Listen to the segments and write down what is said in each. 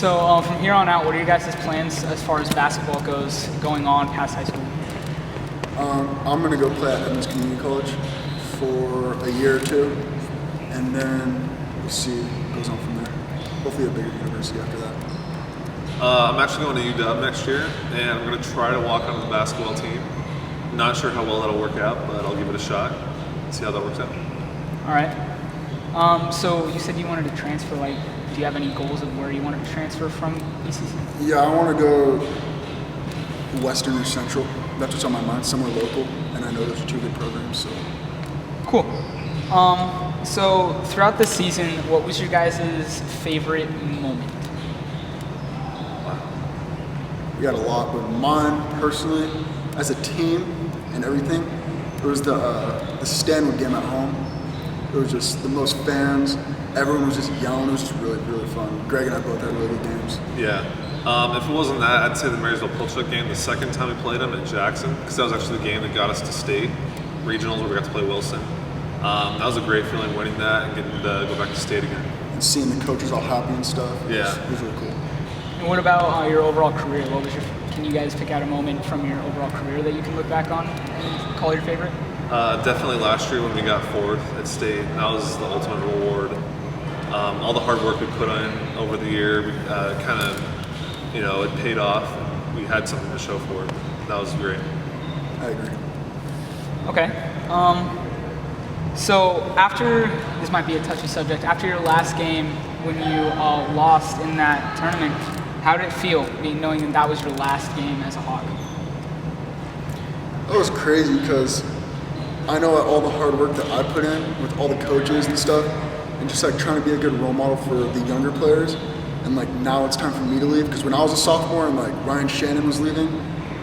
So from here on out, what are your guys' plans as far as basketball goes, going on past high school? I'm going to go play at Evans Community College for a year or two, and then we'll see what goes on from there. Hopefully a bigger university after that. I'm actually going to UW next year, and I'm going to try to walk onto the basketball team. Not sure how well that'll work out, but I'll give it a shot. See how that works out. All right. So you said you wanted to transfer. Like, do you have any goals of where you wanted to transfer from ECC? Yeah, I want to go Western or Central. That's what's on my mind, somewhere local, and I know those are two good programs. So cool. So throughout the season, what was your guys' favorite moment? We got a lot, but mine personally, as a team and everything, it was the Stanwood game at home. It was just the most fans. Everyone was just yelling. It was just really, really fun. Greg and I both had really good games. Yeah. If it wasn't that, I'd say the Marysville-Pilchuck game, the second time we played them at Jackson, because that was actually the game that got us to state regionals where we got to play Wilson. That was a great feeling winning that and getting to go back to state again. And seeing the coaches all happy and stuff. It was really cool. And what about your overall career? Can you guys pick out a moment from your overall career that you can look back on and call your favorite? Definitely last year when we got fourth at state. That was the ultimate reward. All the hard work we put in over the year, kind of, it paid off. We had something to show for it. That was great. I agree. Okay. So after, this might be a touchy subject, after your last game when you lost in that tournament, how did it feel knowing that was your last game as a Hawk? It was crazy because I know all the hard work that I put in with all the coaches and stuff, and just like trying to be a good role model for the younger players. And like now it's time for me to leave, because when I was a sophomore and like Ryan Shannon was leaving,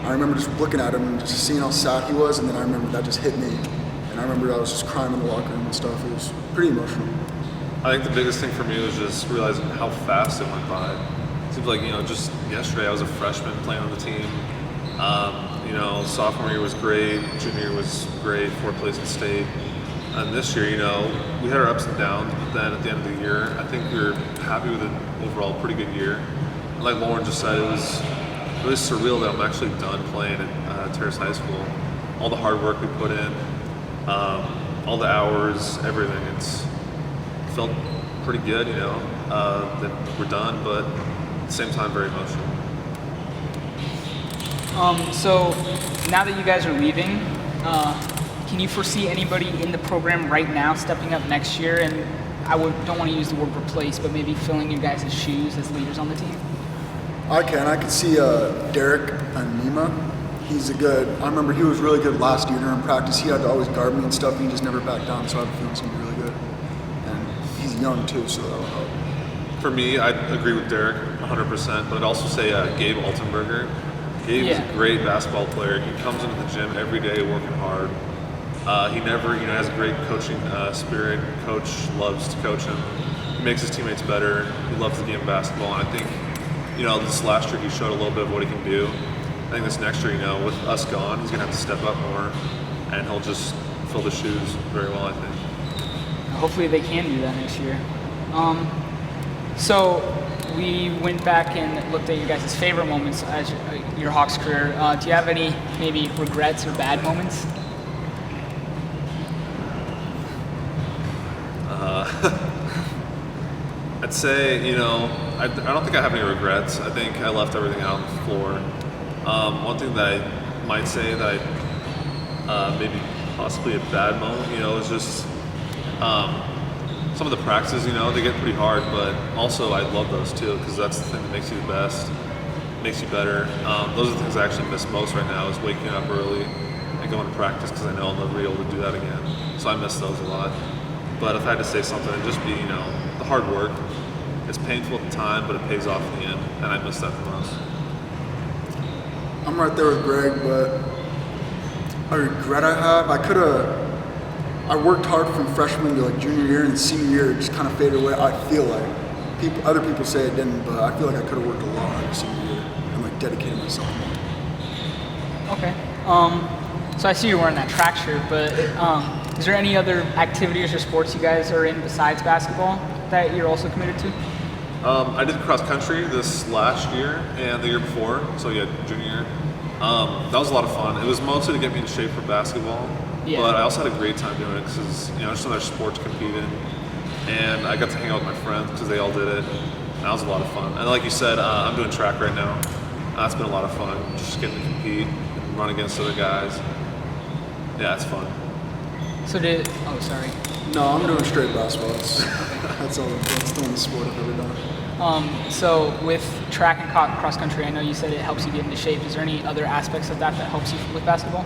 I remember just looking at him and just seeing how sad he was, and then I remember that just hit me. And I remember I was just crying in the locker room and stuff. It was pretty emotional. I think the biggest thing for me was just realizing how fast it went by. It seems like, just yesterday I was a freshman playing on the team. Sophomore year was great, junior year was great, fourth place in state. And this year, we had our ups and downs, but then at the end of the year, I think we were happy with an overall pretty good year. And like Loren just said, it was really surreal that I'm actually done playing at Terrace High School. All the hard work we put in, all the hours, everything, it felt pretty good, that we're done, but at the same time, very emotional. So now that you guys are leaving, can you foresee anybody in the program right now stepping up next year? And don't want to use the word replace, but maybe filling you guys' shoes as leaders on the team? I can see Derek Anima. I remember he was really good last year during practice. He had to always guard me and stuff, and he just never backed down, so I have a feeling he's going to be really good. And he's young too, so that'll help. For me, I agree with Derek 100%, but I'd also say Gabe Altenberger. Gabe is a great basketball player. He comes into the gym every day working hard. He never, has a great coaching spirit. Coach loves to coach him. He makes his teammates better. He loves the game of basketball. And I think, this last year he showed a little bit of what he can do. I think this next year, with us gone, he's going to have to step up more, and he'll just fill the shoes very well, I think. Hopefully they can do that next year. So we went back and looked at your guys' favorite moments as your Hawks career. Do you have any maybe regrets or bad moments? I'd say, I don't think I have any regrets. I think I left everything out on the floor. One thing that I might say that maybe possibly a bad moment, is just some of the practices, they get pretty hard, but also I love those too, because that's the thing that makes you the best, makes you better. Those are the things I actually miss most right now, is waking up early and going to practice, because I know I'll never be able to do that again. So I miss those a lot. But if I had to say something, it'd just be, the hard work. It's painful at the time, but it pays off in the end, and I miss that the most. I'm right there with Greg, but a regret I have, I worked hard from freshman to junior year, and senior year it just kind of faded away. I feel like other people say it didn't, but I feel like I could have worked a lot harder senior year and dedicated myself more. Okay. So I see you're wearing that track shirt, but is there any other activities or sports you guys are in besides basketball that you're also committed to? I did cross country this last year and the year before, so yeah, junior year. That was a lot of fun. It was mostly to get me in shape for basketball, Yeah. but I also had a great time doing it because just another sport to compete in, and I got to hang out with my friends because they all did it. And that was a lot of fun. And like you said, I'm doing track right now. That's been a lot of fun, just getting to compete and run against other guys. Yeah, it's fun. So sorry. No, I'm doing straight basketball. That's the only sport I've ever done. So with track and cross country, I know you said it helps you get into shape. Is there any other aspects of that helps you with basketball?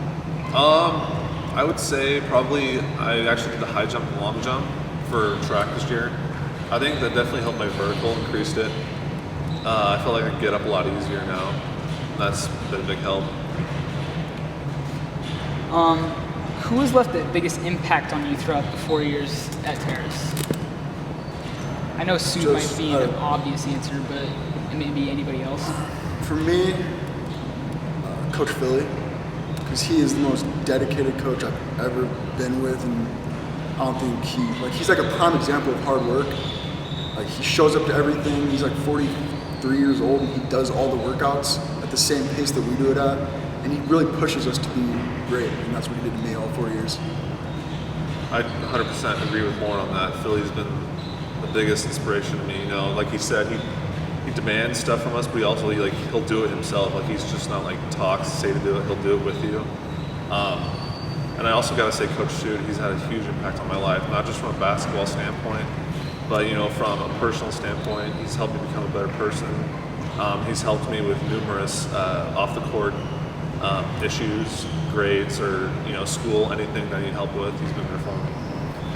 I would say probably I actually did the high jump and long jump for track this year. I think that definitely helped my vertical, increased it. I feel like I can get up a lot easier now. That's been a big help. Who has left the biggest impact on you throughout the 4 years at Terrace? I know Sue might be an obvious answer, but it may be anybody else. For me, Coach Philly, because he is the most dedicated coach I've ever been with, and I don't think he's like a prime example of hard work. Like, he shows up to everything. He's like 43 years old, and he does all the workouts at the same pace that we do it at, and he really pushes us to be great, and that's what he did to me all 4 years. I 100% agree with Loren on that. Philly's been the biggest inspiration to me. Like he said, he demands stuff from us, but he'll do it himself. Like, he's just not like talks, say to do it, he'll do it with you. And I also got to say, Coach Stute, he's had a huge impact on my life, not just from a basketball standpoint, but from a personal standpoint. He's helped me become a better person. He's helped me with numerous off the court issues, grades, or school, anything that I need help with. He's been there for me.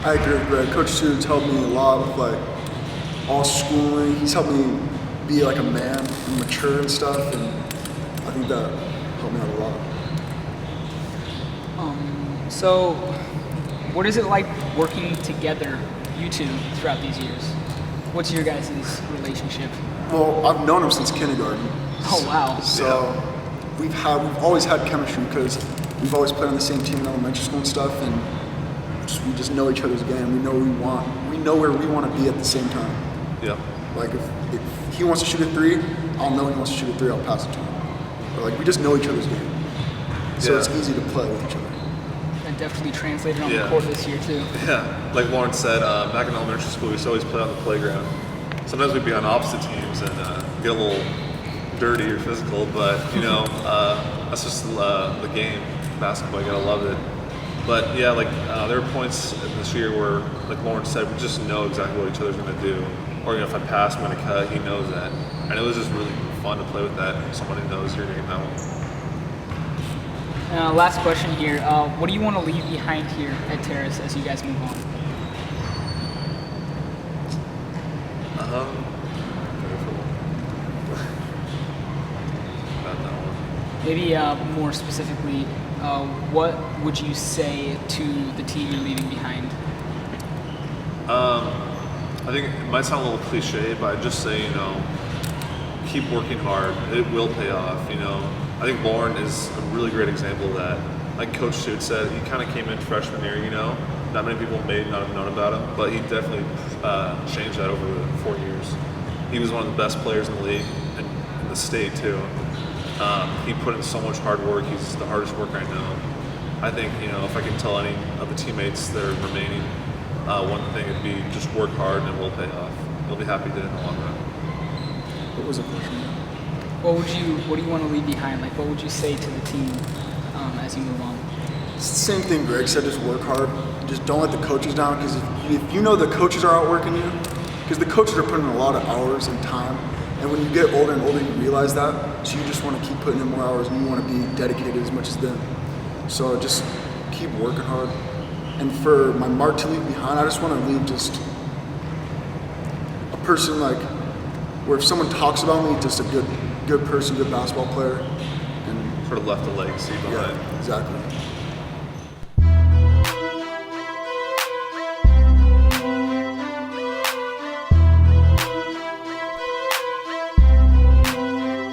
I agree with Greg. Coach Stute's helped me a lot with like all schooling. He's helped me be like a man and mature and stuff, and I think that helped me out a lot. So what is it like working together, you two, throughout these years? What's your guys' relationship? Well, I've known him since kindergarten. Oh, wow. So we've always had chemistry because we've always played on the same team in elementary school and stuff, and we just know each other's game. We know where we want to be at the same time. Yeah. Like if he wants to shoot a three, I'll know he wants to shoot a three. I'll pass it to him. Or like we just know each other's game, so it's easy to play with each other. And definitely translated on the court this year too. Yeah, like Loren said, back in elementary school, we used to always play on the playground. Sometimes we'd be on opposite teams and get a little dirty or physical, but that's just the game. Basketball, you gotta love it. But yeah, there were points this year where, like Loren said, we just know exactly what each other's gonna do. Or if I pass, I'm gonna cut. He knows that, and it was just really fun to play with that. Somebody knows you're getting that one. Last question here. What do you want to leave behind here at Terrace as you guys move on? Maybe more specifically, what would you say to the team you're leaving behind? I think it might sound a little cliche, but I'd just say, keep working hard. It will pay off. I think Loren is a really great example of that. Like Coach Stute said, he kind of came in freshman year, Not many people may not have known about him, but he definitely changed that over the 4 years. He was one of the best players in the league and in the state too. He put in so much hard work. He's the hardest worker I know. I think, if I can tell any of the teammates that are remaining, one thing would be just work hard and it will pay off. You'll be happy to in the long run. What was the question? What do you want to leave behind? Like, what would you say to the team as you move on? It's the same thing Greg said, just work hard. Just don't let the coaches down, because if you know the coaches are outworking you, because the coaches are putting in a lot of hours and time, and when you get older and older, you realize that, so you just want to keep putting in more hours and you want to be dedicated as much as them. So just keep working hard. And for my mark to leave behind, I just want to leave just a person where if someone talks about me, just a good person, good basketball player. And sort of left a legacy behind. Yeah, exactly.